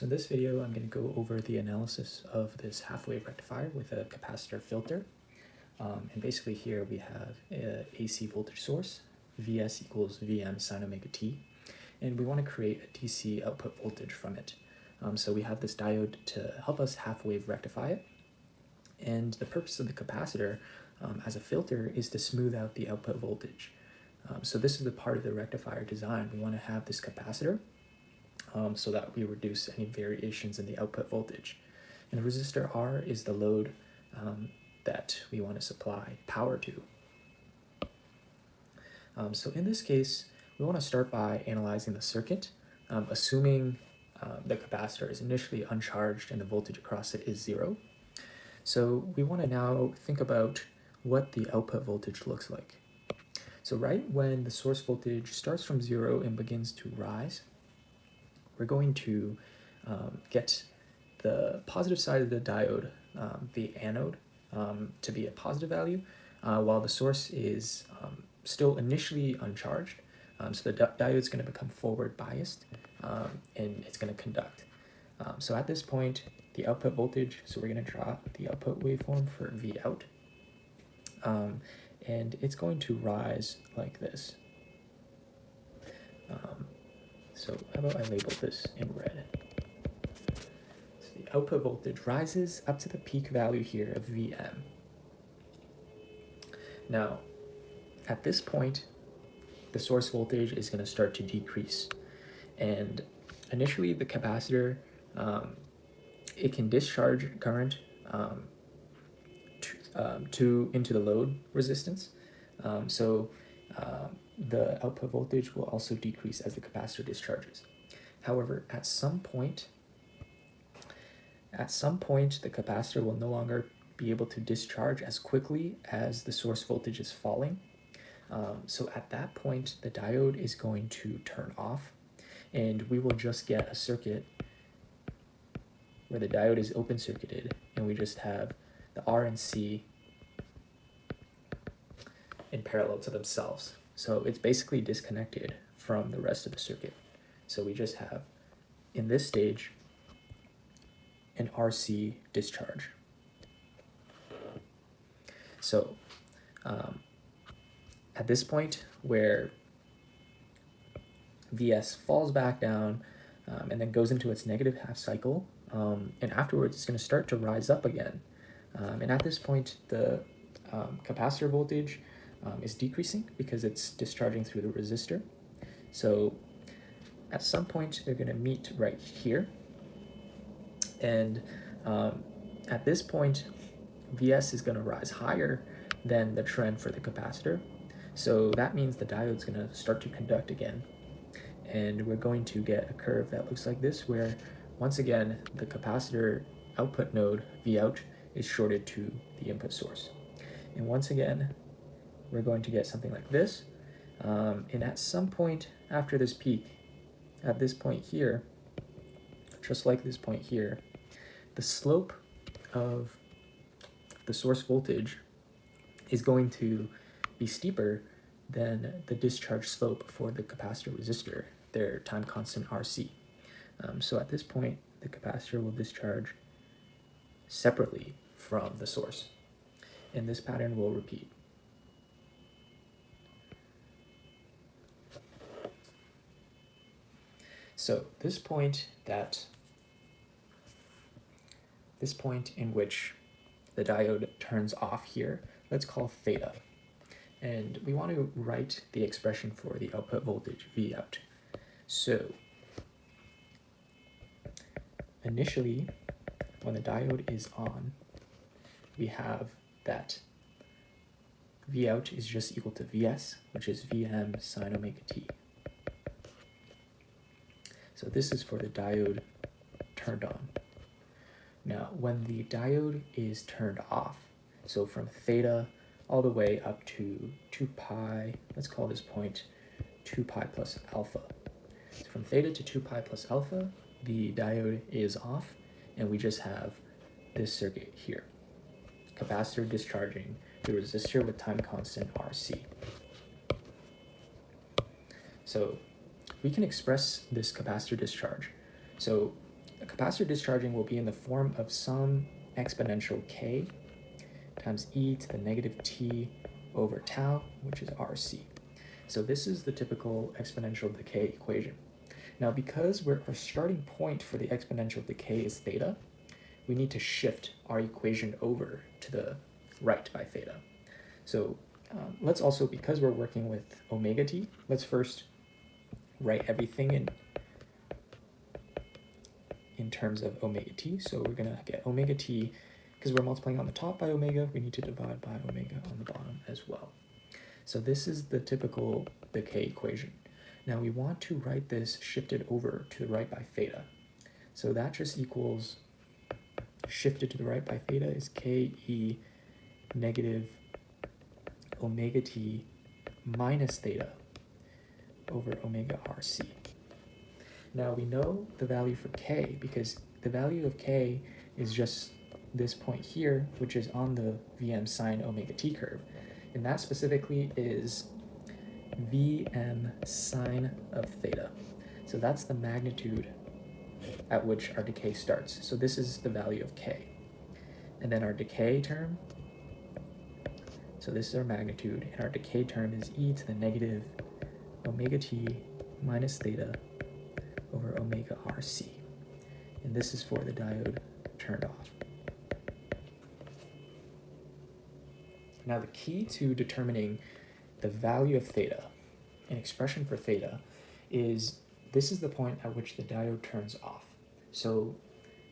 So in this video, I'm going to go over the analysis of this half-wave rectifier with a capacitor filter. And basically here we have a AC voltage source, Vs equals Vm sine omega t, and we want to create a DC output voltage from it. So we have this diode to help us half-wave rectify it. And the purpose of the capacitor as a filter is to smooth out the output voltage. So this is the part of the rectifier design. We want to have this capacitor so that we reduce any variations in the output voltage. And the resistor R is the load that we want to supply power to. So in this case, we want to start by analyzing the circuit, assuming the capacitor is initially uncharged and the voltage across it is 0. So we want to now think about what the output voltage looks like. So right when the source voltage starts from 0 and begins to rise, we're going to get the positive side of the diode, the anode, to be a positive value, while the source is still initially uncharged. So the diode is going to become forward biased, and it's going to conduct. So at this point, the output voltage, so we're going to draw the output waveform for V out, and it's going to rise like this. So how about I label this in red? So the output voltage rises up to the peak value here of Vm. Now, at this point, the source voltage is going to start to decrease. And initially, the capacitor, it can discharge current into the load resistance. The output voltage will also decrease as the capacitor discharges. However, at some point, the capacitor will no longer be able to discharge as quickly as the source voltage is falling. So at that point, the diode is going to turn off, and we will just get a circuit where the diode is open circuited, and we just have the R and C in parallel to themselves. So it's basically disconnected from the rest of the circuit. So we just have, in this stage, an RC discharge. So at this point where Vs falls back down and then goes into its negative half cycle, and afterwards it's going to start to rise up again. And at this point, the capacitor voltage is decreasing because it's discharging through the resistor. So at some point, they're going to meet right here. And at this point, Vs is going to rise higher than the trend for the capacitor. So that means the diode's going to start to conduct again. And we're going to get a curve that looks like this, where once again, the capacitor output node, V out, is shorted to the input source. And once again, we're going to get something like this. And at some point after this peak, at this point here, just like this point here, the slope of the source voltage is going to be steeper than the discharge slope for the capacitor resistor, their time constant RC. So at this point, the capacitor will discharge separately from the source. And this pattern will repeat. So this point in which the diode turns off here, let's call theta. And we want to write the expression for the output voltage, V out. So initially, when the diode is on, we have that V out is just equal to Vs, which is Vm sine omega t. So this is for the diode turned on. Now, when the diode is turned off, so from theta all the way up to 2 pi, let's call this point 2 pi plus alpha. So from theta to 2 pi plus alpha, the diode is off, and we just have this circuit here. Capacitor discharging the resistor with time constant RC. So we can express this capacitor discharge. So a capacitor discharging will be in the form of some exponential k times e to the negative t over tau, which is RC. So this is the typical exponential decay equation. Now, because our starting point for the exponential decay is theta, we need to shift our equation over to the right by theta. So let's also, because we're working with omega t, let's first write everything in terms of omega t. So we're going to get omega t, because we're multiplying on the top by omega, we need to divide by omega on the bottom as well. So this is the typical decay equation. Now we want to write this shifted over to the right by theta. So that just equals, shifted to the right by theta is ke negative omega t minus theta over omega RC. Now we know the value for k because the value of k is just this point here, which is on the Vm sine omega t curve. And that specifically is Vm sine of theta. So that's the magnitude at which our decay starts. So this is the value of k. And then our decay term, so this is our magnitude, and our decay term is e to the negative omega t minus theta over omega RC. And this is for the diode turned off. Now the key to determining the value of theta, an expression for theta, is this is the point at which the diode turns off. So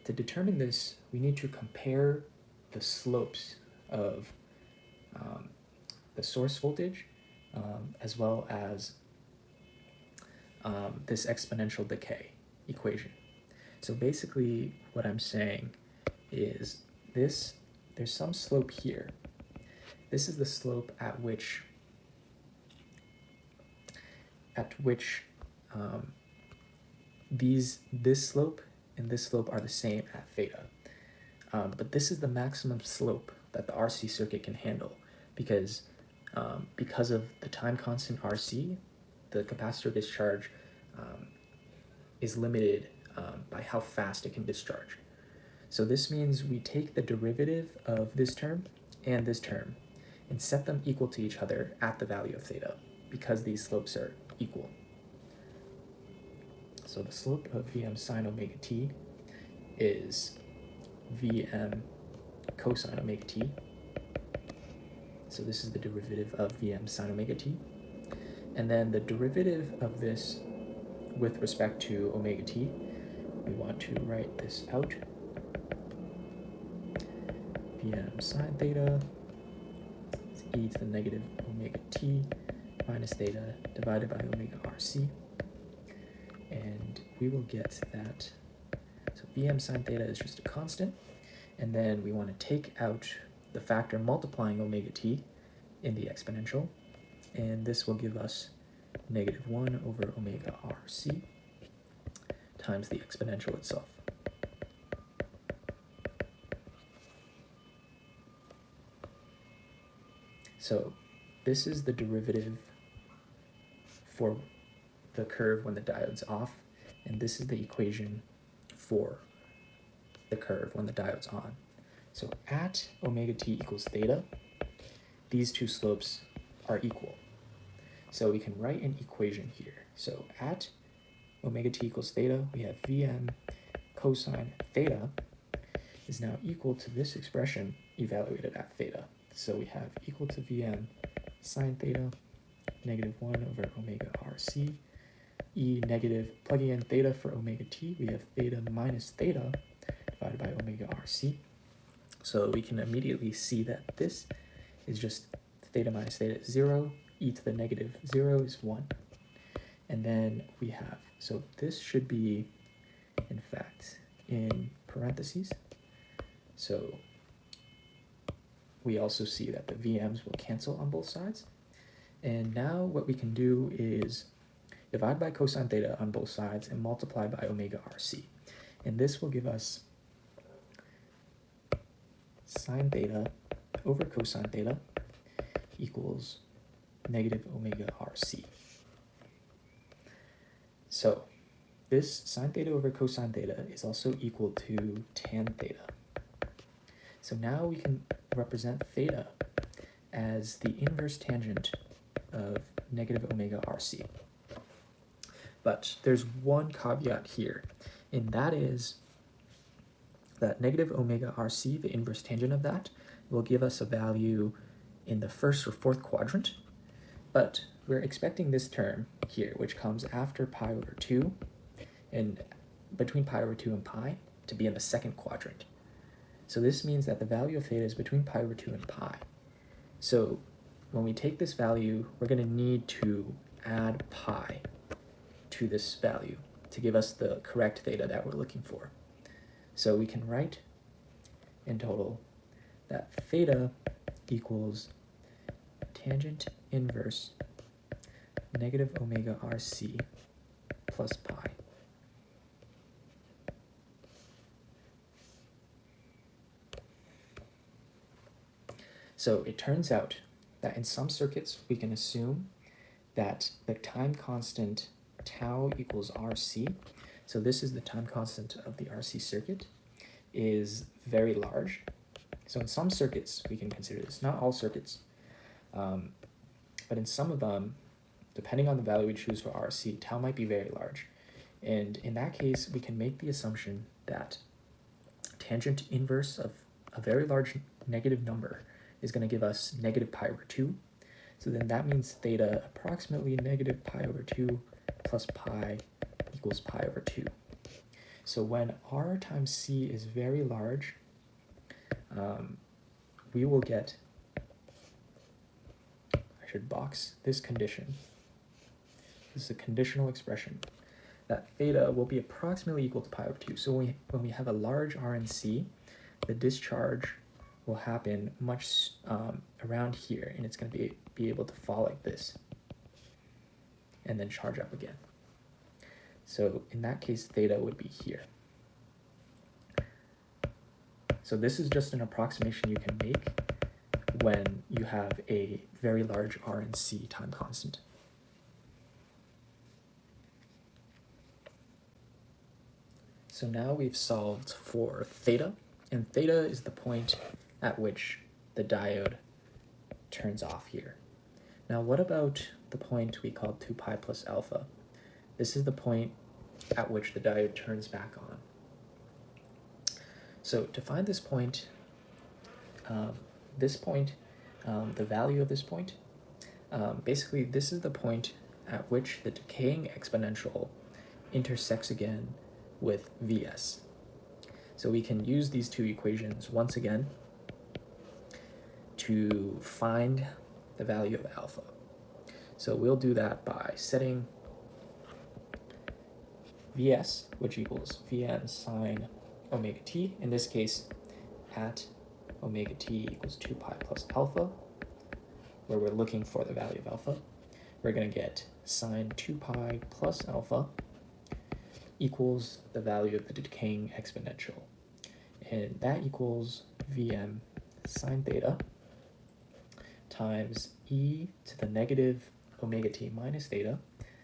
to determine this, we need to compare the slopes of the source voltage as well as this exponential decay equation. So basically what I'm saying is this, there's some slope here. This is the slope at which this slope and this slope are the same at theta. But this is the maximum slope that the RC circuit can handle because of the time constant RC, the capacitor discharge is limited by how fast it can discharge. So this means we take the derivative of this term and this term and set them equal to each other at the value of theta because these slopes are equal. So the slope of Vm sine omega t is Vm cosine omega t. So this is the derivative of Vm sine omega t. And then the derivative of this with respect to omega t, we want to write this out. Vm sine theta is e to the negative omega t minus theta divided by omega RC. And we will get that. So Vm sine theta is just a constant. And then we want to take out the factor multiplying omega t in the exponential. And this will give us negative 1 over omega RC times the exponential itself. So this is the derivative for the curve when the diode's off, and this is the equation for the curve when the diode's on. So at omega t equals theta, these two slopes are equal. So we can write an equation here. So at omega t equals theta, we have Vm cosine theta is now equal to this expression evaluated at theta. So we have equal to Vm sine theta, negative 1 over omega RC, e negative, plugging in theta for omega t, we have theta minus theta divided by omega RC. So we can immediately see that this is just theta minus theta is 0, e to the negative 0 is 1. And then we have, so this should be, in fact, in parentheses. So we also see that the VMs will cancel on both sides. And now what we can do is divide by cosine theta on both sides and multiply by omega RC. And this will give us sine theta over cosine theta equals negative omega RC. So this sine theta over cosine theta is also equal to tan theta. So now we can represent theta as the inverse tangent of negative omega RC. But there's one caveat here, and that is that negative omega RC, the inverse tangent of that, will give us a value in the first or fourth quadrant, but we're expecting this term here, which comes after pi over 2, and between pi over 2 and pi, to be in the second quadrant. So this means that the value of theta is between pi over 2 and pi. So when we take this value, we're going to need to add pi to this value to give us the correct theta that we're looking for. So we can write in total that theta equals tangent inverse negative omega RC plus pi. So it turns out that in some circuits we can assume that the time constant tau equals RC, so this is the time constant of the RC circuit, is very large. So in some circuits we can consider this, not all circuits, but in some of them, depending on the value we choose for RC, tau might be very large. And in that case, we can make the assumption that tangent inverse of a very large negative number is going to give us negative pi over 2. So then that means theta approximately negative pi over 2 plus pi equals pi over 2. So when R times C is very large, we will get, I should box this condition. This is a conditional expression that theta will be approximately equal to pi over 2. So when we have a large R and C, the discharge will happen much around here, and it's going to be able to fall like this and then charge up again. So in that case, theta would be here. So this is just an approximation you can make when you have a very large R and C time constant. So now we've solved for theta, and theta is the point at which the diode turns off here. Now what about the point we called 2 pi plus alpha? This is the point at which the diode turns back on. So to find this point, the value of this point, basically this is the point at which the decaying exponential intersects again with Vs. So we can use these two equations once again to find the value of alpha. So we'll do that by setting Vs, which equals Vn sine omega t, in this case at omega t equals 2 pi plus alpha, where we're looking for the value of alpha. We're going to get sine 2 pi plus alpha equals the value of the decaying exponential, and that equals Vm sine theta times e to the negative omega t minus theta.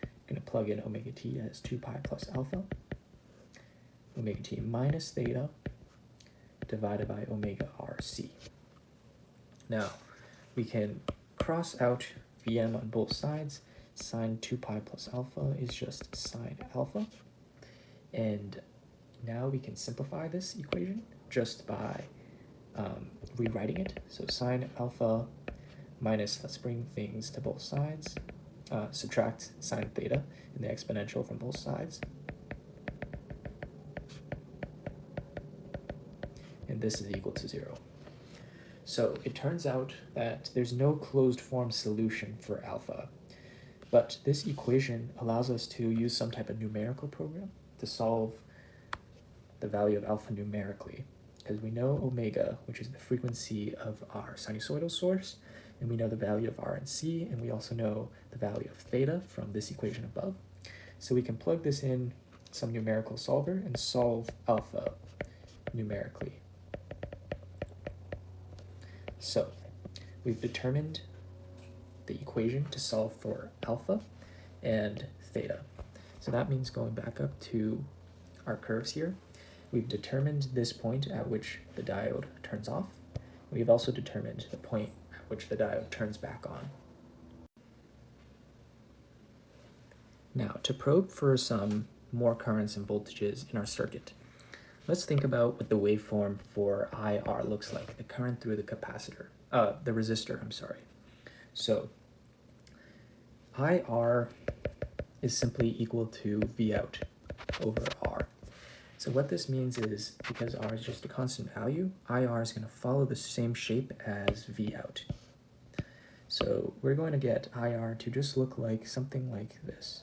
I'm going to plug in omega t as 2 pi plus alpha, omega t minus theta divided by omega RC. Now we can cross out Vm on both sides. Sine 2 pi plus alpha is just sine alpha. And now we can simplify this equation just by rewriting it. So sine alpha minus, let's bring things to both sides, subtract sine theta in the exponential from both sides. And this is equal to 0. So it turns out that there's no closed form solution for alpha, but this equation allows us to use some type of numerical program to solve the value of alpha numerically, because we know omega, which is the frequency of our sinusoidal source, and we know the value of R and C, and we also know the value of theta from this equation above. So we can plug this in some numerical solver and solve alpha numerically. So we've determined the equation to solve for alpha and theta. So that means going back up to our curves here, we've determined this point at which the diode turns off. We've also determined the point at which the diode turns back on. Now, to probe for some more currents and voltages in our circuit, let's think about what the waveform for IR looks like, the current through the capacitor, the resistor, I'm sorry. So IR is simply equal to V out over R. So what this means is, because R is just a constant value, IR is going to follow the same shape as V out. So we're going to get IR to just look like something like this.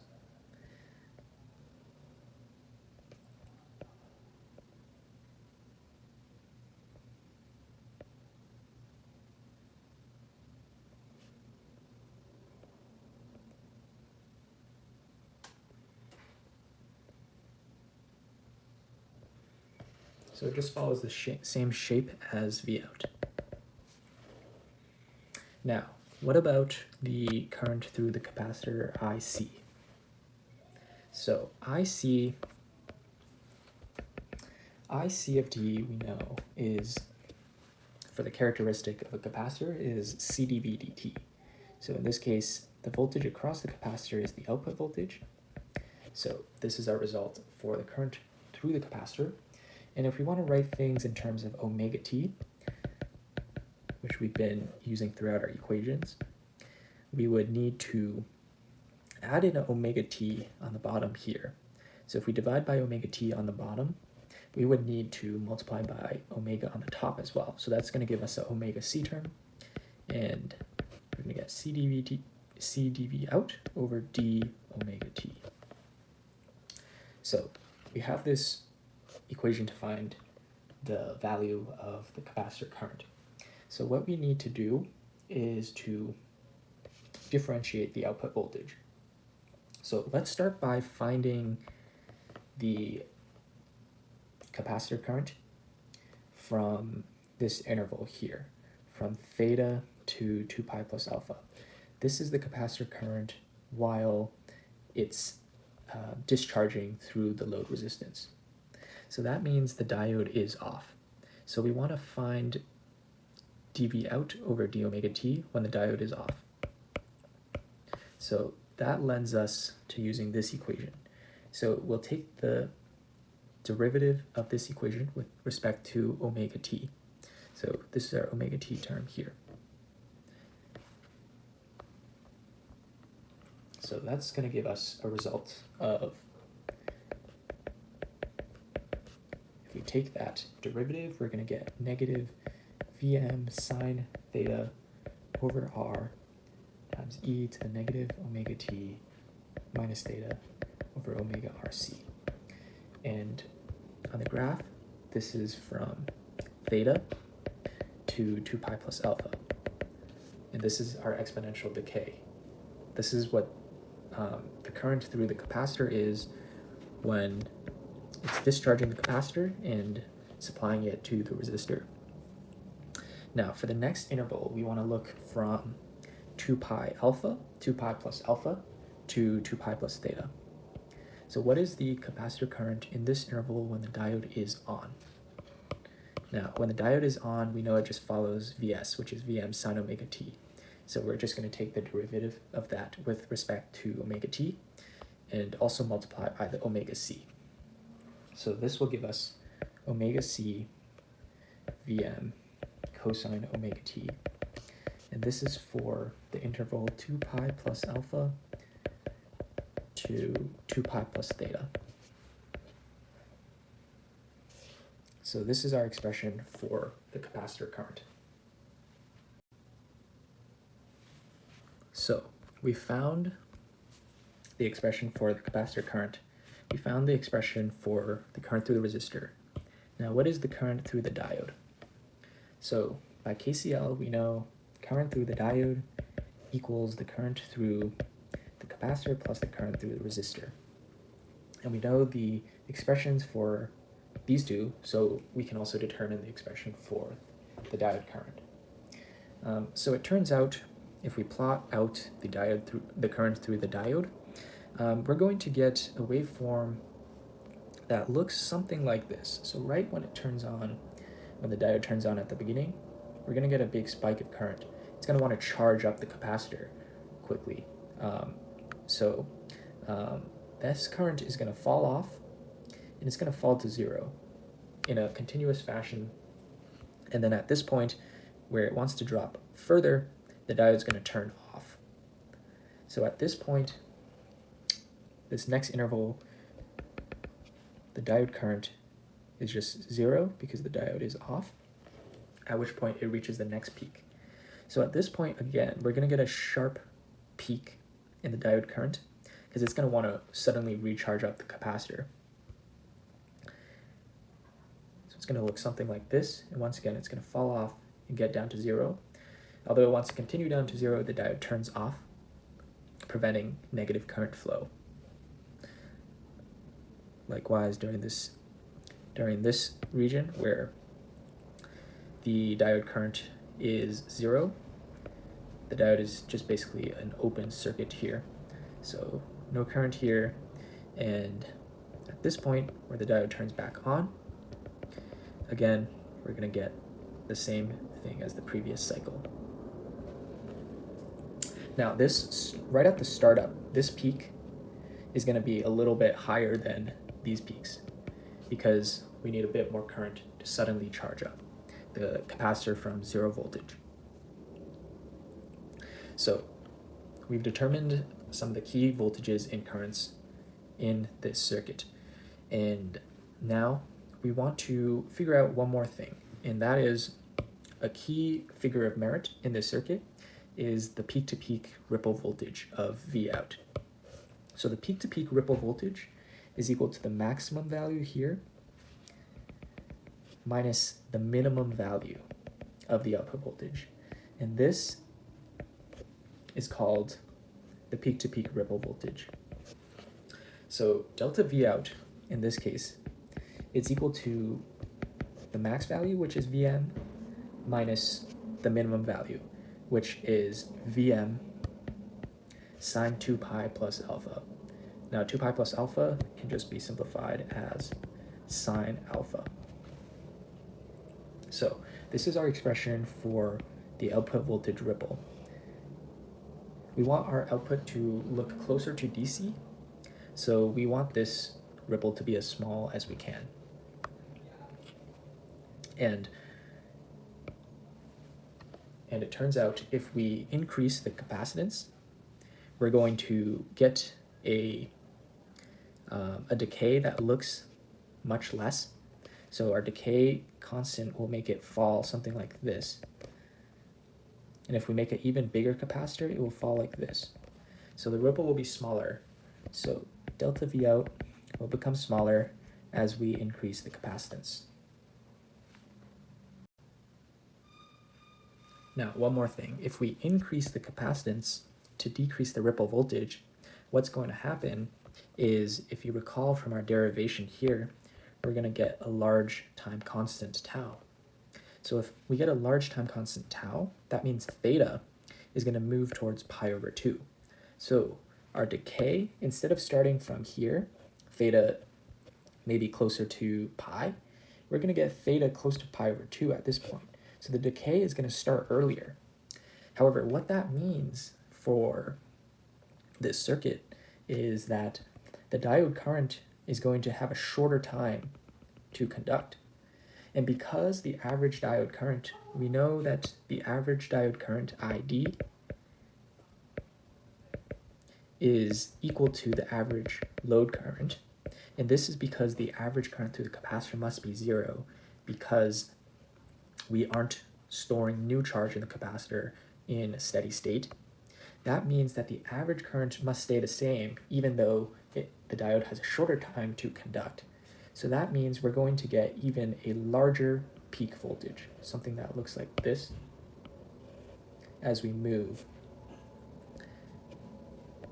So it just follows the same shape as V out. Now, what about the current through the capacitor IC? So IC of D, we know, is, for the characteristic of a capacitor, is C dV dt. So in this case, the voltage across the capacitor is the output voltage. So this is our result for the current through the capacitor. And if we want to write things in terms of omega t, which we've been using throughout our equations, we would need to add in omega t on the bottom here. So if we divide by omega t on the bottom, we would need to multiply by omega on the top as well. So that's going to give us an omega c term, and we're going to get c dv out over d omega t. So we have this equation to find the value of the capacitor current. So what we need to do is to differentiate the output voltage. So let's start by finding the capacitor current from this interval here, from theta to 2 pi plus alpha. This is the capacitor current while it's discharging through the load resistance. So that means the diode is off. So we want to find dV out over d omega t when the diode is off. So that lends us to using this equation. So we'll take the derivative of this equation with respect to omega t. So this is our omega t term here. So that's going to give us a result of, if we take that derivative, we're going to get negative Vm sine theta over r times e to the negative omega t minus theta over omega rc. And on the graph, this is from theta to 2 pi plus alpha. And this is our exponential decay. This is what the current through the capacitor is when it's discharging the capacitor and supplying it to the resistor. Now, for the next interval, we want to look from 2 pi plus alpha, to 2 pi plus theta. So what is the capacitor current in this interval when the diode is on? Now, when the diode is on, we know it just follows Vs, which is Vm sine omega t. So we're just going to take the derivative of that with respect to omega t and also multiply by the omega c. So this will give us omega c Vm cosine omega t. And this is for the interval 2 pi plus alpha to 2 pi plus theta. So this is our expression for the capacitor current. So we found the expression for the capacitor current. We found the expression for the current through the resistor. Now, what is the current through the diode? So by KCL, we know current through the diode equals the current through the capacitor plus the current through the resistor. And we know the expressions for these two, so we can also determine the expression for the diode current. So it turns out, if we plot out the current through the diode, we're going to get a waveform that looks something like this. So right when it turns on, when the diode turns on at the beginning, we're going to get a big spike of current. It's going to want to charge up the capacitor quickly. This current is going to fall off, and it's going to fall to 0 in a continuous fashion. And then at this point, where it wants to drop further, the diode's going to turn off. So at this point, this next interval, the diode current is just 0 because the diode is off, at which point it reaches the next peak. So at this point, again, we're going to get a sharp peak in the diode current because it's going to want to suddenly recharge up the capacitor. So it's going to look something like this, and once again, it's going to fall off and get down to 0. Although it wants to continue down to 0, the diode turns off, preventing negative current flow. Likewise, during this region where the diode current is 0, the diode is just basically an open circuit here. So no current here, and at this point where the diode turns back on, again, we're going to get the same thing as the previous cycle. Now this, right at the startup, this peak is going to be a little bit higher than these peaks because we need a bit more current to suddenly charge up the capacitor from 0 voltage. So we've determined some of the key voltages and currents in this circuit, and now we want to figure out one more thing, and that is a key figure of merit in this circuit is the peak-to-peak ripple voltage of V out. So the peak-to-peak ripple voltage is equal to the maximum value here minus the minimum value of the output voltage. And this is called the peak-to-peak ripple voltage. So delta V out, in this case, it's equal to the max value, which is Vm, minus the minimum value, which is Vm sine 2 pi plus alpha. Now 2 pi plus alpha can just be simplified as sine alpha. So this is our expression for the output voltage ripple. We want our output to look closer to DC, so we want this ripple to be as small as we can. And it turns out if we increase the capacitance, we're going to get a decay that looks much less. So our decay constant will make it fall something like this. And if we make an even bigger capacitor, it will fall like this. So the ripple will be smaller. So delta V out will become smaller as we increase the capacitance. Now, one more thing. If we increase the capacitance to decrease the ripple voltage, what's going to happen is, if you recall from our derivation here, we're going to get a large time constant tau. So if we get a large time constant tau, that means theta is going to move towards pi over 2. So our decay, instead of starting from here, theta maybe closer to pi, we're going to get theta close to pi over 2 at this point. So the decay is going to start earlier. However, what that means for this circuit is that the diode current is going to have a shorter time to conduct. And because the average diode current, we know that the average diode current ID is equal to the average load current. And this is because the average current through the capacitor must be 0, because we aren't storing new charge in the capacitor in a steady state. That means that the average current must stay the same, even though the diode has a shorter time to conduct. So that means we're going to get even a larger peak voltage, something that looks like this, as we move,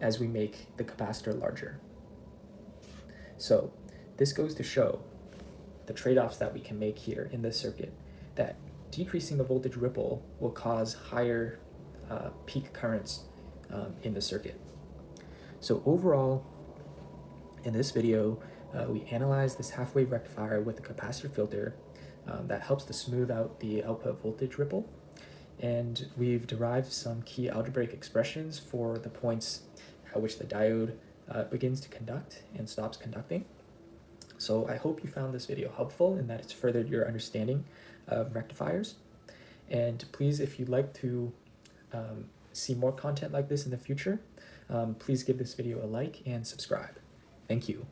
as we make the capacitor larger. So this goes to show the trade-offs that we can make here in this circuit, that decreasing the voltage ripple will cause higher peak currents in the circuit. So overall, in this video, we analyzed this half-wave rectifier with a capacitor filter that helps to smooth out the output voltage ripple. And we've derived some key algebraic expressions for the points at which the diode begins to conduct and stops conducting. So I hope you found this video helpful and that it's furthered your understanding of rectifiers. And please, if you'd like to see more content like this in the future, please give this video a like and subscribe. Thank you.